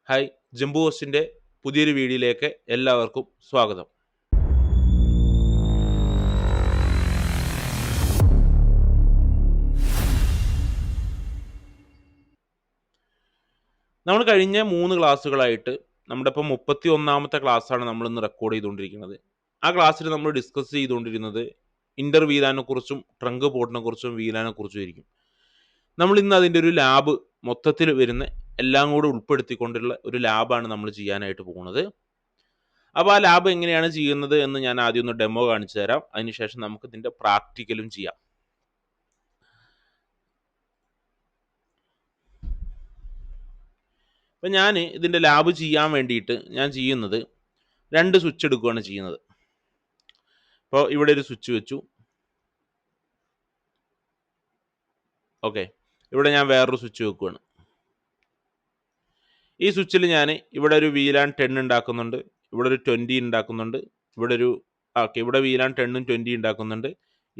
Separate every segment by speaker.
Speaker 1: Hi, ജംബു ഹോസ്റ്റിൻ്റെ പുതിയൊരു വീഡിയോയിലേക്ക് എല്ലാവർക്കും സ്വാഗതം. നമ്മൾ കഴിഞ്ഞ 3 ക്ലാസ്സുകളായിട്ട് നമ്മുടെ ഇപ്പം 31ാമത്തെ ക്ലാസ്സാണ് നമ്മളിന്ന് റെക്കോർഡ് ചെയ്തുകൊണ്ടിരിക്കുന്നത്. ആ ക്ലാസ്സിൽ നമ്മൾ ഡിസ്കസ് ചെയ്തുകൊണ്ടിരുന്നത് ഇൻ്റർ വീലാനെ കുറിച്ചും ട്രങ്ക് പോർട്ടിനെ കുറിച്ചും വീലാനെ കുറിച്ചും ആയിരിക്കും. നമ്മൾ ഇന്ന് അതിൻ്റെ ഒരു ലാബ് മൊത്തത്തിൽ വരുന്ന എല്ലാം കൂടി ഉൾപ്പെടുത്തിക്കൊണ്ടുള്ള ഒരു ലാബാണ് നമ്മൾ ചെയ്യാനായിട്ട് പോകുന്നത്. അപ്പോൾ ആ ലാബ് എങ്ങനെയാണ് ചെയ്യുന്നത് എന്ന് ഞാൻ ആദ്യം ഒന്ന് ഡെമോ കാണിച്ചു തരാം. അതിനുശേഷം നമുക്ക് ഇതിൻ്റെ പ്രാക്ടിക്കലും ചെയ്യാം. അപ്പം ഞാൻ ഇതിൻ്റെ ലാബ് ചെയ്യാൻ വേണ്ടിയിട്ട് ഞാൻ ചെയ്യുന്നത് 2 സ്വിച്ച് എടുക്കുകയാണ് ചെയ്യുന്നത്. അപ്പോൾ ഇവിടെ ഒരു സ്വിച്ച് വെച്ചു. ഓക്കെ, ഇവിടെ ഞാൻ വേറൊരു സ്വിച്ച് വെക്കുകയാണ്. ഈ സ്വിച്ചിൽ ഞാൻ ഇവിടെ ഒരു VLAN 10 ഉണ്ടാക്കുന്നുണ്ട്, ഇവിടെ ഒരു 20 ഉണ്ടാക്കുന്നുണ്ട്, ഇവിടെ VLAN 10ഉം 20 ഉണ്ടാക്കുന്നുണ്ട്,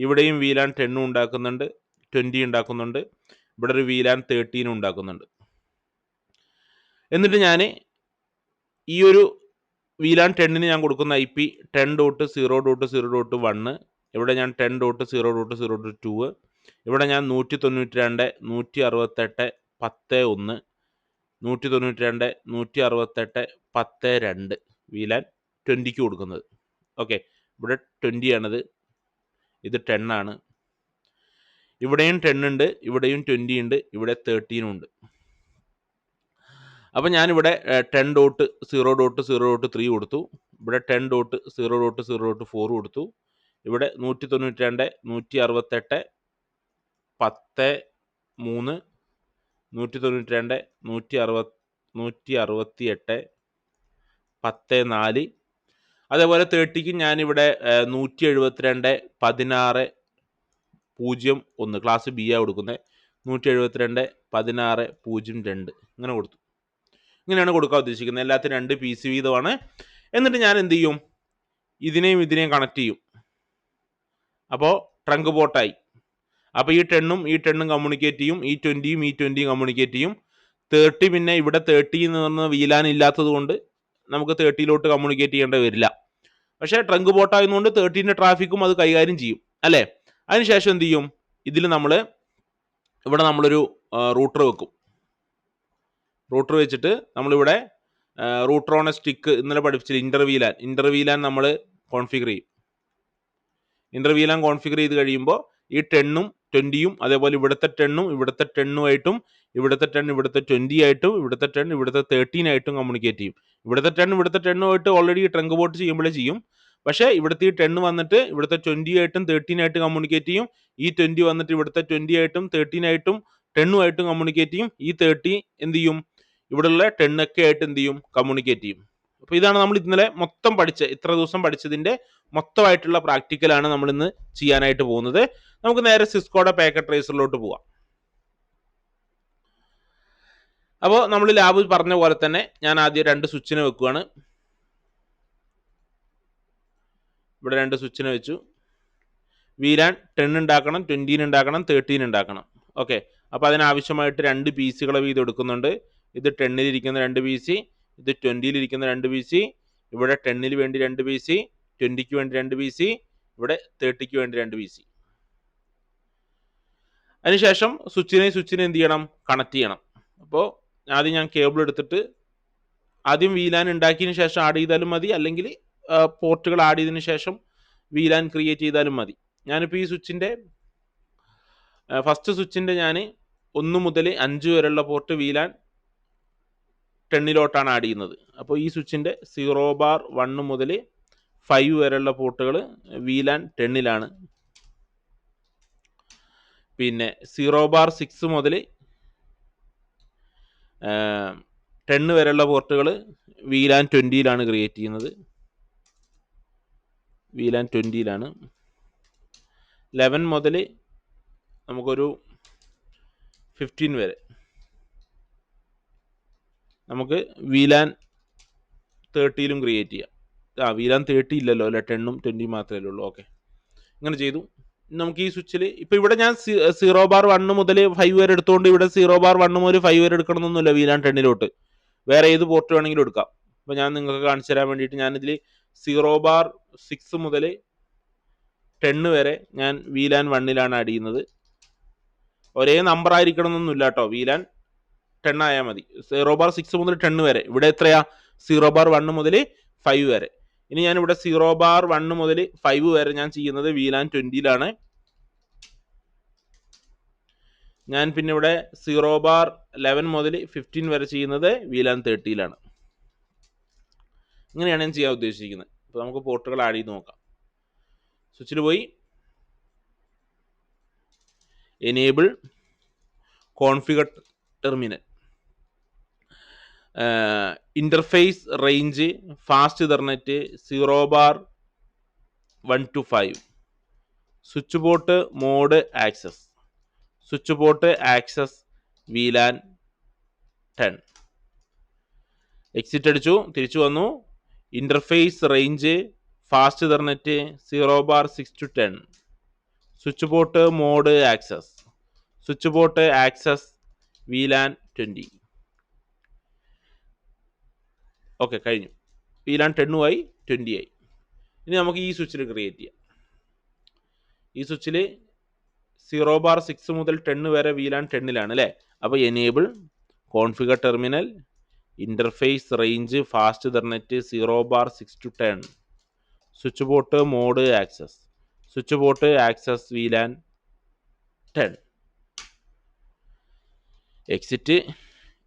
Speaker 1: ഇവിടെയും VLAN 10ഉം ഉണ്ടാക്കുന്നുണ്ട്, 20 ഉണ്ടാക്കുന്നുണ്ട്, ഇവിടെ ഒരു VLAN 13 ഉണ്ടാക്കുന്നുണ്ട്. എന്നിട്ട് ഞാൻ ഈ ഒരു VLAN 10ന് ഞാൻ കൊടുക്കുന്ന IP 10.0.0.1, ഇവിടെ ഞാൻ 10.0.0.2, ഇവിടെ ഞാൻ 192, 168, 10.1, 192, 168, 10.2 VLAN 20ക്ക് കൊടുക്കുന്നത്. ഓക്കെ, ഇവിടെ 20 ആണിത്, ഇത് 10 ആണ്. ഇവിടെയും 10 ഉണ്ട്, ഇവിടെയും 20 ഉണ്ട്, ഇവിടെ 13 ഉണ്ട്. അപ്പോൾ ഞാനിവിടെ 10.0.0.3 കൊടുത്തു, ഇവിടെ 10.0.0.4 കൊടുത്തു, ഇവിടെ 192, 168, 10.3, 192, 168, 10.4. അതേപോലെ 30ക്ക് ഞാനിവിടെ 172, 16.01 ക്ലാസ് ബി ആ കൊടുക്കുന്നത്, 172, 16.02 ഇങ്ങനെ കൊടുത്തു. ഇങ്ങനെയാണ് കൊടുക്കാൻ ഉദ്ദേശിക്കുന്നത്. എല്ലാത്തിനും 2 PC വീതമാണ്. എന്നിട്ട് ഞാൻ എന്ത് ചെയ്യും, ഇതിനെയും കണക്ട് ചെയ്യും. അപ്പോൾ ട്രങ്ക് പോർട്ടായി. അപ്പോൾ ഈ 10ഉം കമ്മ്യൂണിക്കേറ്റ് ചെയ്യും, ഈ 20ഉം കമ്മ്യൂണിക്കേറ്റ് ചെയ്യും. 30 പിന്നെ ഇവിടെ 30 എന്ന് പറഞ്ഞ VLAN ഇല്ലാത്തത് കൊണ്ട് നമുക്ക് 30ലോട്ട് കമ്മ്യൂണിക്കേറ്റ് ചെയ്യേണ്ടി വരില്ല. പക്ഷേ ട്രങ്ക് പോർട്ടായതുകൊണ്ട് 30ൻ്റെ ട്രാഫിക്കും അത് കൈകാര്യം ചെയ്യും അല്ലേ. അതിനുശേഷം എന്ത് ചെയ്യും, ഇതിൽ ഇവിടെ നമ്മളൊരു റൂട്ടർ വെക്കും. റൂട്ടർ വെച്ചിട്ട് നമ്മളിവിടെ റൂട്ടർ ഓൺ എ സ്റ്റിക്ക് ഇന്നലെ പഠിപ്പിച്ചില്ല, ഇൻ്റർ വീലാൻ നമ്മൾ കോൺഫിഗർ ചെയ്യും. ഇൻ്റർ വീലാൻ കോൺഫിഗർ ചെയ്ത് കഴിയുമ്പോൾ ഈ 10ഉം 20ഉം അതേപോലെ ഇവിടുത്തെ 10ഉം ഇവിടുത്തെ 10ഉം ആയിട്ടും, ഇവിടുത്തെ 10 ഇവിടുത്തെ 20 ആയിട്ടും, ഇവിടുത്തെ 10 ഇവിടുത്തെ 13 ആയിട്ടും കമ്മ്യൂണിക്കേറ്റ് ചെയ്യും. ഇവിടുത്തെ 10 ഇവിടുത്തെ 10 ആയിട്ട് ഓൾറെഡി ട്രങ്ക് പോർട്ട് ചെയ്യുമ്പോഴേ ചെയ്യും. പക്ഷേ ഇവിടുത്തെ ഈ 10 വന്നിട്ട് ഇവിടുത്തെ 20 ആയിട്ടും 13 ആയിട്ടും കമ്മ്യൂണിക്കേറ്റ് ചെയ്യും. ഈ 20 വന്നിട്ട് ഇവിടുത്തെ 20 ആയിട്ടും 13 ആയിട്ടും 10ഉം ആയിട്ടും കമ്മ്യൂണിക്കേറ്റ് ചെയ്യും. ഈ 30 എന്ത് ചെയ്യും, ഇവിടെയുള്ള 10 ഒക്കെ ആയിട്ട് എന്ത് ചെയ്യും, കമ്മ്യൂണിക്കേറ്റ് ചെയ്യും. അപ്പോൾ ഇതാണ് നമ്മൾ ഇന്നലെ മൊത്തം ഇത്ര ദിവസം പഠിച്ചതിൻ്റെ മൊത്തമായിട്ടുള്ള പ്രാക്ടിക്കലാണ് നമ്മൾ ഇന്ന് ചെയ്യാനായിട്ട് പോകുന്നത്. നമുക്ക് നേരെ സിസ്കോയുടെ പാക്കറ്റ് ട്രേസറിലോട്ട് പോവാം. അപ്പോൾ നമ്മൾ ലാബ് പറഞ്ഞ പോലെ തന്നെ ഞാൻ ആദ്യം 2 സ്വിച്ചിനെ വെക്കുകയാണ്. ഇവിടെ 2 സ്വിച്ചിനെ വെച്ചു. VLAN 10 ഉണ്ടാക്കണം, 20 ഉണ്ടാക്കണം, 13 ഉണ്ടാക്കണം. ഓക്കെ, അപ്പോൾ അതിനാവശ്യമായിട്ട് 2 പീസുകളെ വീതം എടുക്കുന്നുണ്ട്. ഇത് 10ൽ ഇരിക്കുന്ന 2 PC, ഇത് 20ൽ ഇരിക്കുന്ന 2 PC, ഇവിടെ 10ൽ വേണ്ടി 2 PC, 20ക്ക് വേണ്ടി 2 PC, ഇവിടെ 30ക്ക് വേണ്ടി 2 PC. അതിനുശേഷം സ്വിച്ചിനെ എന്ത് ചെയ്യണം, കണക്ട് ചെയ്യണം. അപ്പോൾ ആദ്യം ഞാൻ കേബിൾ എടുത്തിട്ട് ആദ്യം VLAN ഉണ്ടാക്കിയതിന് ശേഷം ആഡ് ചെയ്താലും മതി, അല്ലെങ്കിൽ പോർട്ടുകൾ ആഡ് ചെയ്തതിന് ശേഷം VLAN ക്രിയേറ്റ് ചെയ്താലും മതി. ഞാനിപ്പോൾ ഈ സ്വിച്ചിൻ്റെ ഫസ്റ്റ് സ്വിച്ചിൻ്റെ ഞാൻ 1 മുതൽ 5 വരെയുള്ള പോർട്ട് VLAN 10ലോട്ടാണ് ആഡ് ചെയ്യുന്നത്. അപ്പോൾ ഈ സ്വിച്ചിൻ്റെ 0/1 മുതൽ 5 വരെയുള്ള പോർട്ടുകൾ VLAN 10ലാണ്. പിന്നെ 0/6 മുതൽ 10 വരെയുള്ള പോർട്ടുകൾ VLAN 20ലാണ് ക്രിയേറ്റ് ചെയ്യുന്നത്. VLAN 20ലാണ്. 11 മുതൽ നമുക്കൊരു 15 വരെ നമുക്ക് VLAN 30ലും ക്രിയേറ്റ് ചെയ്യാം. VLAN 30 ഇല്ലല്ലോ അല്ലേ, 10ഉം 20 മാത്രമേ ഉള്ളൂ. ഓക്കെ, ഇങ്ങനെ ചെയ്തു. നമുക്ക് ഈ സ്വിച്ചിൽ ഇപ്പോൾ ഇവിടെ ഞാൻ 0/1 മുതൽ 5 വരെ എടുത്തുകൊണ്ട് ഇവിടെ 0/1 മുതൽ 5 വരെ എടുക്കണമെന്നൊന്നുമില്ല VLAN 10ലോട്ട്. വേറെ ഏത് പോർട്ട് വേണമെങ്കിലും എടുക്കാം. അപ്പോൾ ഞാൻ നിങ്ങൾക്ക് കാണിച്ചു തരാൻ വേണ്ടിയിട്ട് ഞാനിതിൽ 0 മുതൽ 10 വരെ ഞാൻ VLAN 1ലാണ് ആഡ് ചെയ്യുന്നത്. ഒരേ നമ്പർ ആയിരിക്കണം എന്നൊന്നുമില്ല കേട്ടോ, VLAN 10 ആയാൽ മതി. 0 മുതൽ 10 വരെ. ഇവിടെ എത്രയാ? 0 മുതൽ 5 വരെ. ഇനി ഞാനിവിടെ 0 മുതൽ 5 വരെ ഞാൻ ചെയ്യുന്നത് VLAN 20ലാണ്. ഞാൻ പിന്നെ ഇവിടെ 0 മുതൽ 15 വരെ ചെയ്യുന്നത് VLAN 30ലാണ്. ഇങ്ങനെയാണ് ഞാൻ ചെയ്യാൻ ഉദ്ദേശിക്കുന്നത്. അപ്പോൾ നമുക്ക് പോർട്ടുകൾ ആഡ് ചെയ്ത് നോക്കാം. സ്വിച്ചിൽ പോയി enable configure terminal, interface range fast ethernet 0 to 5, switch port mode access, switch port access VLAN 10. Exit അടിച്ചു, തിരിച്ചു വന്നു. Interface range fast ethernet 0 to 10, switch port mode access, switch port access VLAN 20. Okay, കഴിഞ്ഞു. VLAN 10 ആയി, 20 ആയി. ഇനി നമുക്ക് ഈ സ്വിച്ചിൽ create ചെയ്യാം. ഈ സ്വിച്ചിൽ 0 മുതൽ 10 വരെ VLAN 10ലാണ് അല്ലേ? അപ്പോൾ enable configure terminal, interface range fast ethernet 0 to 10, switch port mode access, switch port access VLAN 10. Exit.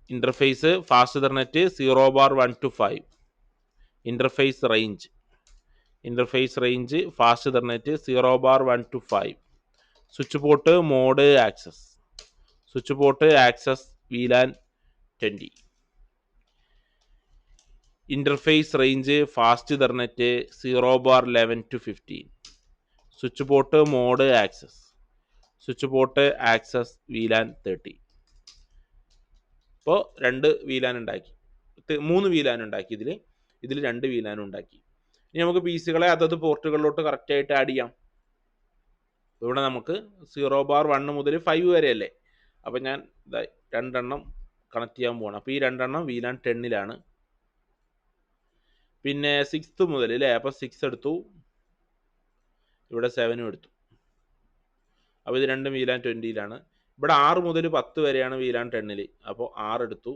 Speaker 1: Interface fast ethernet 0 to 5, interface range fast ethernet 0 to 5, switch port mode access, switch port access VLAN 20. Interface range fast ethernet 0 to 15, switch port mode access, switch port access VLAN 30. ഇപ്പോൾ 2 VLAN ഉണ്ടാക്കി, 3 VLAN ഉണ്ടാക്കി. ഇതിൽ 2 VLAN ഉണ്ടാക്കി. ഇനി നമുക്ക് പീസുകളെ അതത് പോർട്ടുകളിലോട്ട് കറക്റ്റായിട്ട് add ചെയ്യാം. ഇവിടെ നമുക്ക് 0 മുതൽ 5 വരെ അല്ലേ? അപ്പം ഞാൻ 2 കണക്ട് ചെയ്യാൻ പോവാണ്. അപ്പോൾ ഈ 2 VLAN 10ലാണ്. പിന്നെ 6 മുതൽ അല്ലേ? അപ്പോൾ 6 എടുത്തു, ഇവിടെ 7 എടുത്തു. അപ്പോൾ ഇത് 2 VLAN 20ലാണ്. ഇവിടെ 6 മുതൽ 10 വരെയാണ് VLAN 10ൽ. അപ്പോൾ 6 എടുത്തു,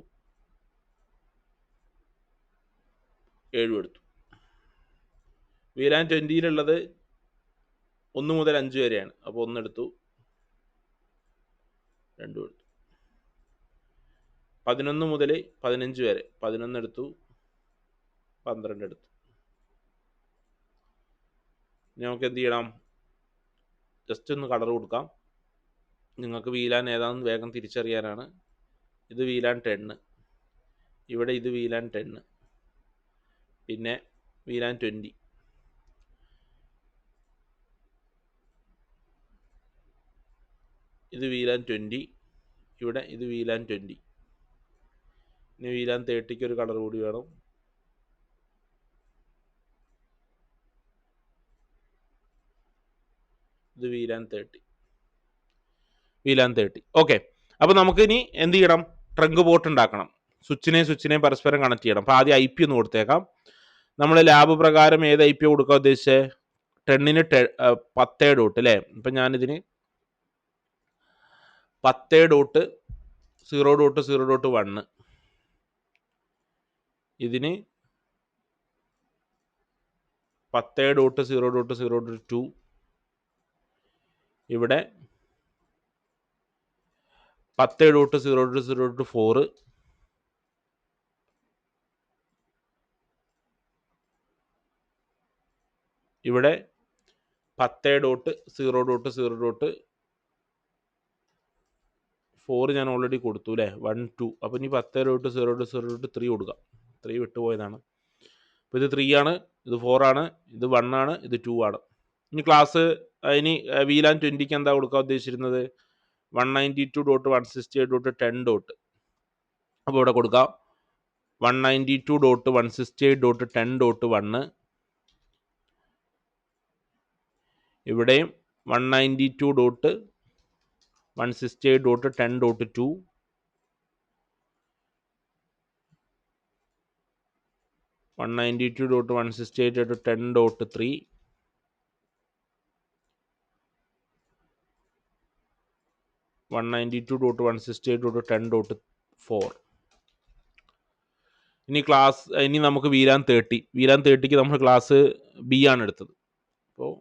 Speaker 1: 7 എടുത്തു. VLAN 20ലുള്ളത് 1 മുതൽ 5 വരെയാണ്. അപ്പോൾ 1 എടുത്തു, 2 എടുത്തു. 11 മുതൽ 15 വരെ 11 എടുത്തു, 12 എടുത്തു. നമുക്ക് എന്ത് ചെയ്യണം? ജസ്റ്റ് ഒന്ന് കളർ കൊടുക്കാം. നിങ്ങൾക്ക് VLAN ഏതാണെന്ന് വേഗം തിരിച്ചറിയാനാണ്. ഇത് VLAN 10, ഇവിടെ ഇത് VLAN 10, പിന്നെ VLAN 20. ഇത് VLAN 20, ഇവിടെ ഇത് VLAN 20. ഇനി VLAN 30ക്ക് ഒരു കളർ കൂടി വേണം. ഇത് VLAN 30. ഓക്കെ, അപ്പോൾ നമുക്ക് ഇനി എന്ത് ചെയ്യണം? ട്രങ്ക് പോർട്ട് ഉണ്ടാക്കണം. സ്വിച്ചിനെ പരസ്പരം കണക്ട് ചെയ്യണം. അപ്പോൾ ആദ്യം IP ഒന്ന് കൊടുത്തേക്കാം. നമ്മൾ ലാബ് പ്രകാരം ഏത് IP കൊടുക്കാൻ ഉദ്ദേശിച്ചത്? 10ന് 10 ഡോട്ട് അല്ലേ? അപ്പം ഞാനിതിന് 10.0.0.1, ഇതിന് 10.0.0.2, ഇവിടെ 10.0.0.4, ഇവിടെ 10.0.0.4 ഞാൻ ഓൾറെഡി കൊടുത്തു അല്ലേ? 1 2. അപ്പോൾ ഇനി 10.0.0.3 കൊടുക്കാം. 3 വിട്ടുപോയതാണ്. അപ്പോൾ ഇത് 3 ആണ്, ഇത് 4 ആണ്, ഇത് 1 ആണ്, ഇത് 2 ആണ്. ഇനി ഇനി VLAN 20ക്ക് എന്താ കൊടുക്കാൻ ഉദ്ദേശിച്ചിരുന്നത്? 192.168.10. അപ്പോൾ ഇവിടെ കൊടുക്കാം 192.168.10.1, ഇവിടെയും 192.168.10.2, 192.168.10.3 192.168.10.4. ഇനി നമുക്ക് VLAN 30ക്ക് നമ്മൾ ക്ലാസ് ബി ആണ് എടുത്തത്. അപ്പോൾ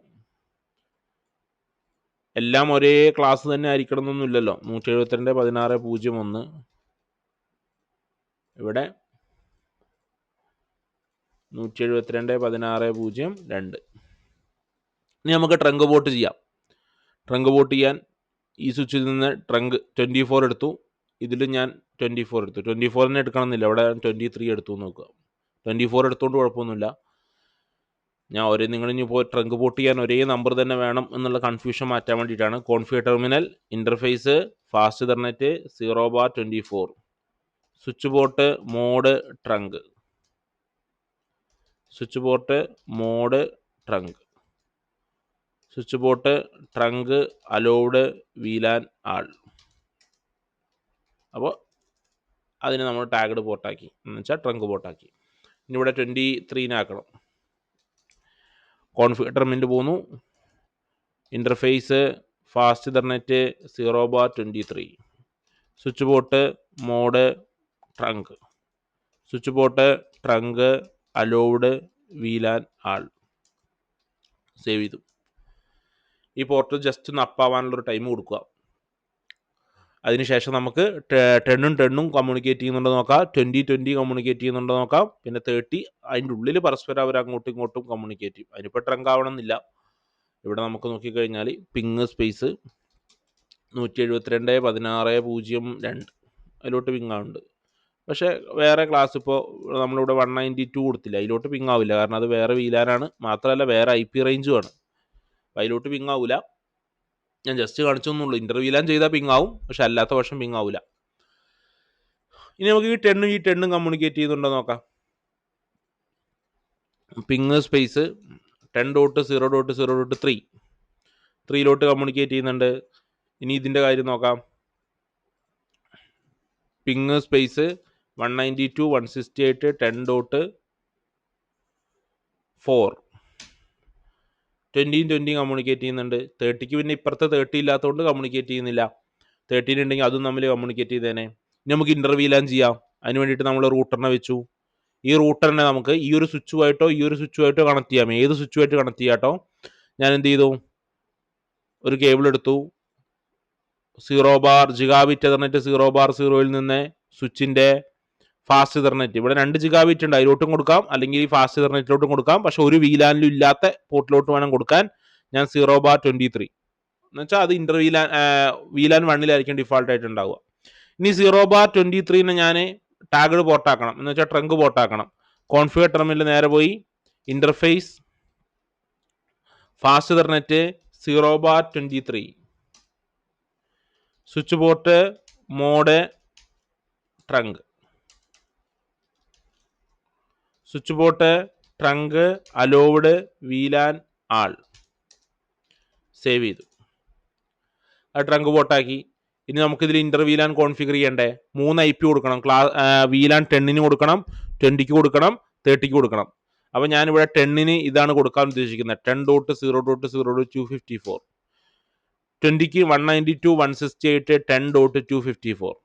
Speaker 1: എല്ലാം ഒരേ ക്ലാസ് തന്നെ ആയിരിക്കണം എന്നൊന്നുമില്ലല്ലോ. 172.16.01 ഇവിടെ 172.16.02. ഇനി നമുക്ക് ട്രങ്ക് പോർട്ട് ചെയ്യാം. ട്രങ്ക് പോർട്ട് ചെയ്യാൻ ഈ സ്വിച്ചിൽ നിന്ന് ട്രങ്ക് 24 എടുത്തു. ഇതിൽ ഞാൻ 24 എടുത്തു. 24 തന്നെ എടുക്കണമെന്നില്ല, ഇവിടെ 23 എടുത്തു നോക്കുക. 24 എടുത്തുകൊണ്ട് കുഴപ്പമൊന്നുമില്ല. നിങ്ങളിനി ഇപ്പോൾ ട്രങ്ക് പോർട്ട് ചെയ്യാൻ ഒരേ നമ്പർ തന്നെ വേണം എന്നുള്ള കൺഫ്യൂഷൻ മാറ്റാൻ വേണ്ടിയിട്ടാണ്. Configure terminal, interface, fast ethernet 0/24, switch port, mode, trunk, switch port, mode, trunk, switch port, trunk, allowed, VLAN all. അപ്പോൾ അതിന് നമ്മൾ ടാഗ്ഡ് പോർട്ടാക്കി, എന്ന് വെച്ചാൽ ട്രങ്ക് പോർട്ടാക്കി. ഇനി ഇവിടെ 23 ആക്കണം. കോൺഫിഗർ ടെർമിനൽ പോകുന്നു, interface, fast ethernet 0/23, switch port, mode, trunk, switch port, trunk, allowed, VLAN all. Save ചെയ്തു. ഈ പോർട്ട് ജസ്റ്റ് ഒന്ന് അപ്പാവാനുള്ളൊരു ടൈം കൊടുക്കുക. അതിനുശേഷം നമുക്ക് 10 കമ്മ്യൂണിക്കേറ്റ് ചെയ്യുന്നുണ്ടോ നോക്കാം, 20 കമ്മ്യൂണിക്കേറ്റ് ചെയ്യുന്നുണ്ടോ നോക്കാം, പിന്നെ 30 അതിൻ്റെ ഉള്ളിൽ പരസ്പരം അവർ അങ്ങോട്ടും ഇങ്ങോട്ടും കമ്മ്യൂണിക്കേറ്റ് ചെയ്യും. അതിനിപ്പോൾ ട്രങ്ക് ആവണമെന്നില്ല. ഇവിടെ നമുക്ക് നോക്കിക്കഴിഞ്ഞാൽ പിങ് സ്പേസ് 172.16.02 അതിലോട്ട് പിങ് ആവുന്നുണ്ട്. പക്ഷേ വേറെ ക്ലാസ് ഇപ്പോൾ നമ്മളിവിടെ 192 കൊടുത്തില്ല, അതിലോട്ട് പിങ് ആവില്ല. കാരണം അത് വേറെ VLAN ആണ്, മാത്രമല്ല വേറെ IP റേഞ്ചും ആണ്. അതിലോട്ട് പിങ് ആവില്ല. ഞാൻ ജസ്റ്റ് കാണിച്ചൊന്നുള്ളൂ. VLAN ചെയ്താൽ പിങ് ആവും, പക്ഷെ അല്ലാത്ത പക്ഷം പിങ് ആവില്ല. ഇനി നമുക്ക് ഈ 10 കമ്മ്യൂണിക്കേറ്റ് ചെയ്യുന്നുണ്ടോ നോക്കാം. പിങ് സ്പേസ് 10.0.0.3 3ലോട്ട് കമ്മ്യൂണിക്കേറ്റ് ചെയ്യുന്നുണ്ട്. ഇനി ഇതിൻ്റെ കാര്യം നോക്കാം. പിങ് സ്പേസ് 192.168.10.4 20 കമ്മ്യൂണിക്കേറ്റ് ചെയ്യുന്നുണ്ട്. 30ക്ക് പിന്നെ ഇപ്പുറത്തെ 30 ഇല്ലാത്തതുകൊണ്ട് കമ്മ്യൂണിക്കേറ്റ് ചെയ്യുന്നില്ല. 13 ഉണ്ടെങ്കിൽ അതും തമ്മിൽ കമ്മ്യൂണിക്കേറ്റ് ചെയ്തേനെ. ഇനി നമുക്ക് VLAN ചെയ്യാം. അതിന് വേണ്ടിയിട്ട് നമ്മൾ റൂട്ടറിനെ വെച്ചു. ഈ റൂട്ടറിനെ നമുക്ക് ഈ ഒരു സ്വിച്ചുമായിട്ടോ ഈ ഒരു സ്വിച്ചുമായിട്ടോ കണക്ട് ചെയ്യാം. ഏത് സ്വിച്ചുമായിട്ട് കണക്ട് ചെയ്യാട്ടോ. ഞാൻ എന്ത് ചെയ്തു, ഒരു കേബിൾ എടുത്തു. 0 ജിഗാബിറ്റ് എതർനെറ്റ് 0/0 നിന്ന് സ്വിച്ചിൻ്റെ ഫാസ്റ്റ് ഇഥർനെറ്റ്, ഇവിടെ 2 ജിഗാബിറ്റ് ഉണ്ട്, അതിലോട്ടും കൊടുക്കാം, അല്ലെങ്കിൽ ഈ ഫാസ്റ്റ് ഇഥർനെറ്റിലോട്ടും കൊടുക്കാം. പക്ഷെ ഒരു VLANലും ഇല്ലാത്ത പോർട്ടിലോട്ട് വേണം കൊടുക്കാൻ. ഞാൻ 0/23 എന്ന് വെച്ചാൽ അത് VLAN 1 ഡിഫോൾട്ട് ആയിട്ട് ഉണ്ടാവുക. ഇനി 0/23 ഞാൻ ടാഗ്ഡ് പോർട്ടാക്കണം, എന്ന് വെച്ചാൽ ട്രങ്ക് പോർട്ടാക്കണം. കോൺഫിഗർ ടെർമിനൽ നേരെ പോയി interface, fast ethernet 0/23, switch port, mode, trunk, switch port, trunk, allowed, VLAN all. Save ചെയ്തു. അത് ട്രങ്ക് പോർട്ടാക്കി. ഇനി നമുക്കിതിൽ VLAN കോൺഫിഗർ ചെയ്യണ്ടേ. 3 IP കൊടുക്കണം. VLAN 10ന് കൊടുക്കണം, 20ക്ക് കൊടുക്കണം, 30ക്ക് കൊടുക്കണം. അപ്പോൾ ഞാനിവിടെ 10ന് ഇതാണ് കൊടുക്കാൻ ഉദ്ദേശിക്കുന്നത്, 10.0.0.254. 20ക്ക് 192.168.10.254.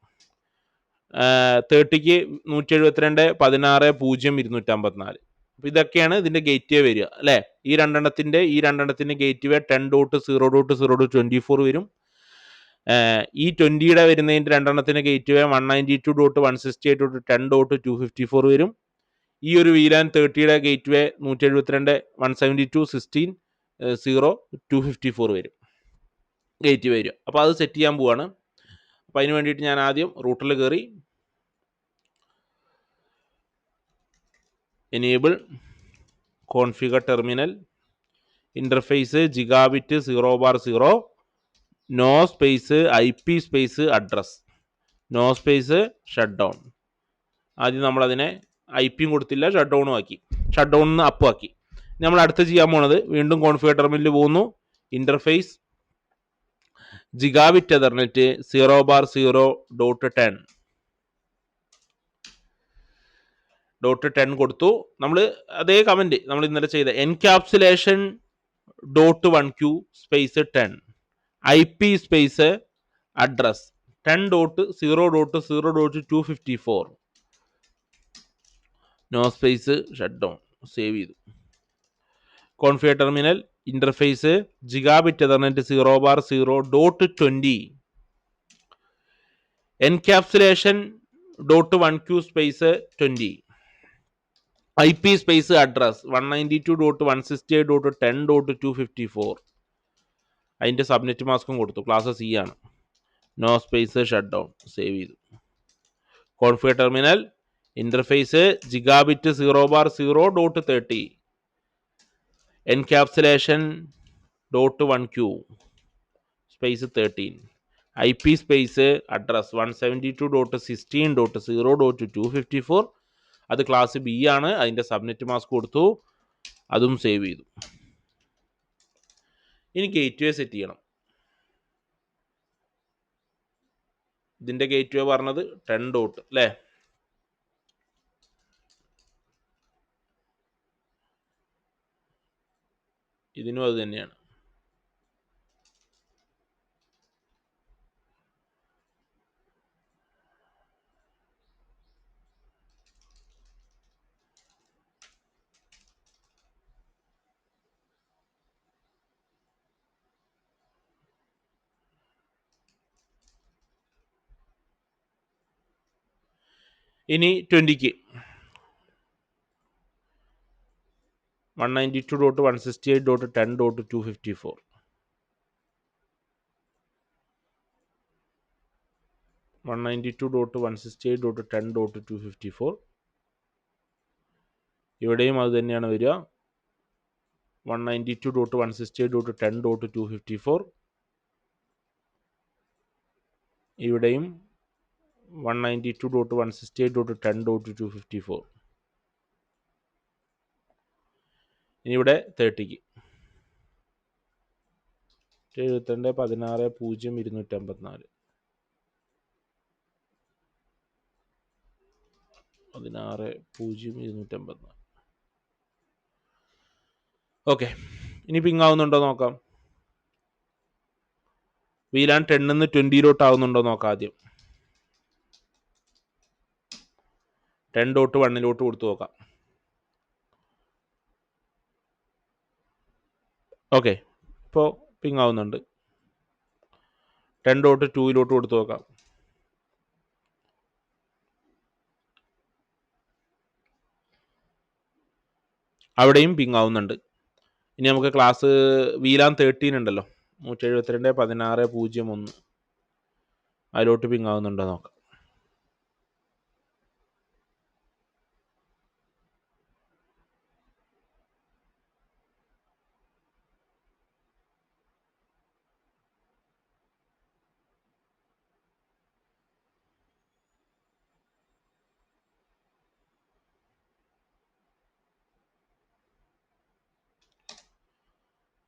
Speaker 1: 30ക്ക് 172.16.0254. അപ്പോൾ ഇതൊക്കെയാണ് ഇതിൻ്റെ ഗേറ്റ് വേ വരിക അല്ലേ. ഈ രണ്ടെണ്ണത്തിൻ്റെ ഗേറ്റ് വേ 10.0.0.24 വരും. ഈ 20യുടെ വരുന്നതിൻ്റെ രണ്ടെണ്ണത്തിൻ്റെ ഗേറ്റ് വേ 192.168.10.254 വരും. ഈ ഒരു VLAN 30യുടെ ഗേറ്റ് വേ 172.172.16.0.254 വരും ഗേറ്റ് വേ വരും. അപ്പോൾ അത് സെറ്റ് ചെയ്യാൻ പോവാണ്. അപ്പോൾ അതിന് വേണ്ടിയിട്ട് ഞാൻ ആദ്യം റൂട്ടറിൽ കയറി enable configure terminal, interface gigabit 0/0, no space IP space address, no space shut down. ആദ്യം നമ്മളതിനെ IPയും കൊടുത്തില്ല, ഷട്ട് ഡൗണും ആക്കി. ഷട്ട് ഡൗണിൽ അപ്പ് ആക്കി. നമ്മൾ അടുത്ത് ചെയ്യാൻ പോണത് വീണ്ടും കോൺഫിഗർ ടെർമിനലിൽ പോകുന്നു. ഇൻ്റർഫേസ് ജിഗാബിറ്റ് എതർനെറ്റ് 0/0.10, ഡോട്ട് 10 കൊടുത്തു. നമ്മൾ അതേ കമൻറ്റ് നമ്മൾ ഇന്നലെ ചെയ്ത encapsulation dot 1Q space 10 IP space address 10.0.0.254 no space shut down save ചെയ്തു. Configure terminal interface gigabit ethernet 0/0.20 encapsulation dot 1Q space 20 IP space address 192.168.10.254 അതിൻ്റെ സബ്നെറ്റ് മാസ്കും കൊടുത്തു. ക്ലാസ് C ആണ്. No space shut down save ചെയ്തു. Configure terminal interface gigabit 0/0.30 encapsulation dot 1Q space 13 IP space address 172.16.0.254 അത് class B ആണ്. അതിൻ്റെ subnet mask കൊടുത്തു. അതും സേവ് ചെയ്തു. ഇനി ഗേറ്റ് വേ സെറ്റ് ചെയ്യണം. ഇതിൻ്റെ ഗേറ്റ് വേ പറഞ്ഞത് 10 ഡോട്ട് അല്ലേ? ഇതിനും അത് തന്നെയാണ്. ഇനി 20ക്ക് 192.168.10.254 192.168.10.254 ഇവിടെയും അത് തന്നെയാണ് വരിക. 192.168.10.254 ഇവിടെയും 192.168.10.254. ഇനി ഇവിടെ 30ക്ക് 72.16.0.254 16.0.254. ഓക്കെ, ഇനി പിങ് ആവുന്നുണ്ടോ നോക്കാം. VLAN 10 20 ആവുന്നുണ്ടോ നോക്കാം. ആദ്യം 10.1 കൊടുത്തു നോക്കാം. ഓക്കെ, ഇപ്പോൾ പിങ് ആവുന്നുണ്ട്. 10.2 കൊടുത്തു നോക്കാം. അവിടെയും പിങ് ആവുന്നുണ്ട്. ഇനി നമുക്ക് ക്ലാസ് VLAN 13 ഉണ്ടല്ലോ, 172.16.0.1 അതിലോട്ട് പിങ് ആവുന്നുണ്ടോ നോക്കാം.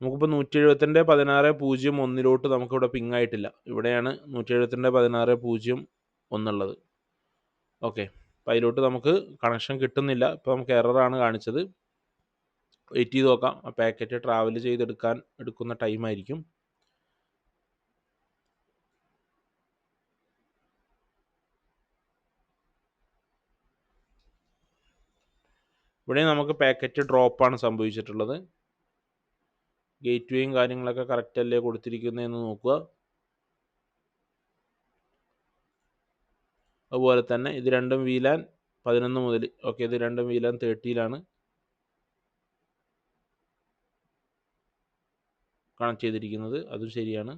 Speaker 1: നമുക്കിപ്പോൾ 172.16.0.1 നമുക്കിവിടെ പിങ് ആയിട്ടില്ല. ഇവിടെയാണ് 172.16.0.1 ഉള്ളത്. ഓക്കെ, അപ്പോൾ അതിലോട്ട് നമുക്ക് കണക്ഷൻ കിട്ടുന്നില്ല. ഇപ്പോൾ നമുക്ക് എററാണ് കാണിച്ചത്. വെയിറ്റ് ചെയ്ത് നോക്കാം. ആ പാക്കറ്റ് ട്രാവൽ എടുക്കുന്ന ടൈമായിരിക്കും. ഇവിടെ നമുക്ക് പാക്കറ്റ് ഡ്രോപ്പാണ് സംഭവിച്ചിട്ടുള്ളത്. ഗേറ്റ് വേയും കാര്യങ്ങളൊക്കെ കറക്റ്റ് അല്ലേ കൊടുത്തിരിക്കുന്നതെന്ന് നോക്കുക. അതുപോലെ തന്നെ ഇത് രണ്ടും VLAN 11 മുതൽ, ഓക്കെ, ഇത് രണ്ടും VLAN 30 കണക്ട് ചെയ്തിരിക്കുന്നത്. അതും ശരിയാണ്.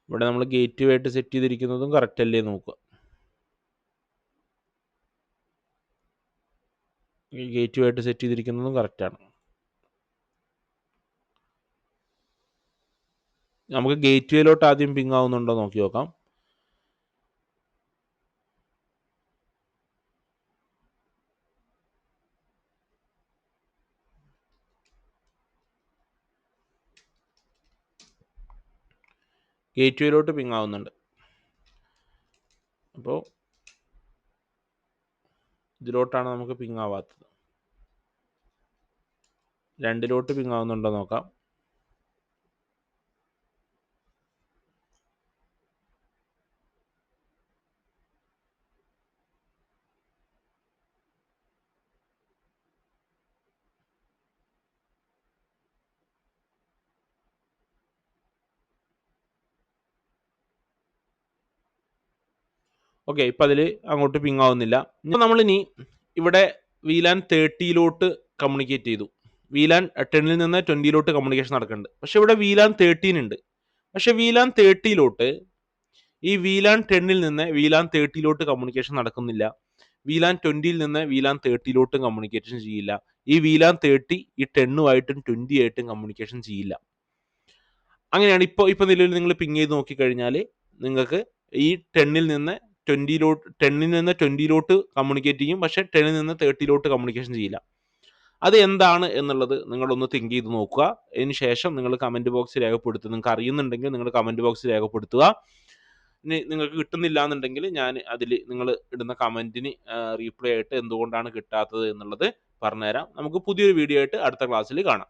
Speaker 1: ഇവിടെ നമ്മൾ ഗേറ്റ് വേ ആയിട്ട് സെറ്റ് ചെയ്തിരിക്കുന്നതും കറക്റ്റ് അല്ലേ നോക്കുക. ഈ ഗേറ്റ് വേ ആയിട്ട് സെറ്റ് ചെയ്തിരിക്കുന്നതും കറക്റ്റാണ്. നമുക്ക് ഗേറ്റ് വേയിലോട്ട് ആദ്യം പിങ് ആവുന്നുണ്ടോ നോക്കി നോക്കാം. ഗേറ്റ്വേയിലോട്ട് പിങ് ആവുന്നുണ്ട്. അപ്പോൾ ഇതിലോട്ടാണ് നമുക്ക് പിങ് ആവാത്തത്. 2 പിങ് ആവുന്നുണ്ടോ നോക്കാം. ഓക്കെ, ഇപ്പം അതിൽ അങ്ങോട്ട് പിങ് ആവുന്നില്ല. ഇപ്പം നമ്മളിനി ഇവിടെ VLAN 30 കമ്മ്യൂണിക്കേറ്റ് ചെയ്തു. VLAN 10 നിന്ന് 20 കമ്മ്യൂണിക്കേഷൻ നടക്കുന്നുണ്ട്. പക്ഷെ ഇവിടെ VLAN 13 ഉണ്ട്. പക്ഷെ VLAN 30 ഈ VLAN 10 നിന്ന് VLAN 30 കമ്മ്യൂണിക്കേഷൻ നടക്കുന്നില്ല. VLAN 20 നിന്ന് VLAN 30 കമ്മ്യൂണിക്കേഷൻ ചെയ്യില്ല. ഈ VLAN 30 ഈ 10 20 ആയിട്ടും കമ്മ്യൂണിക്കേഷൻ ചെയ്യില്ല. അങ്ങനെയാണ് ഇപ്പോൾ നിലവിൽ നിങ്ങൾ പിങ് ചെയ്ത് നോക്കിക്കഴിഞ്ഞാൽ നിങ്ങൾക്ക് ഈ 10 നിന്ന് 20 കമ്മ്യൂണിക്കേറ്റ് ചെയ്യും. പക്ഷെ 10 നിന്ന് 30 കമ്മ്യൂണിക്കേഷൻ ചെയ്യില്ല. അത് എന്താണ് എന്നുള്ളത് നിങ്ങളൊന്ന് തിങ്ക് ചെയ്ത് നോക്കുക. അതിന് ശേഷം നിങ്ങൾ കമൻറ്റ് ബോക്സിൽ രേഖപ്പെടുത്തുക. നിങ്ങൾക്ക് അറിയുന്നുണ്ടെങ്കിൽ നിങ്ങൾ കമൻറ്റ് ബോക്സിൽ രേഖപ്പെടുത്തുക. ഇനി നിങ്ങൾക്ക് കിട്ടുന്നില്ല എന്നുണ്ടെങ്കിൽ ഞാൻ അതിൽ നിങ്ങൾ ഇടുന്ന കമൻറ്റിന് റീപ്ലൈ ആയിട്ട് എന്തുകൊണ്ടാണ് കിട്ടാത്തത് എന്നുള്ളത് പറഞ്ഞുതരാം. നമുക്ക് പുതിയൊരു വീഡിയോ ആയിട്ട് അടുത്ത ക്ലാസ്സിൽ കാണാം.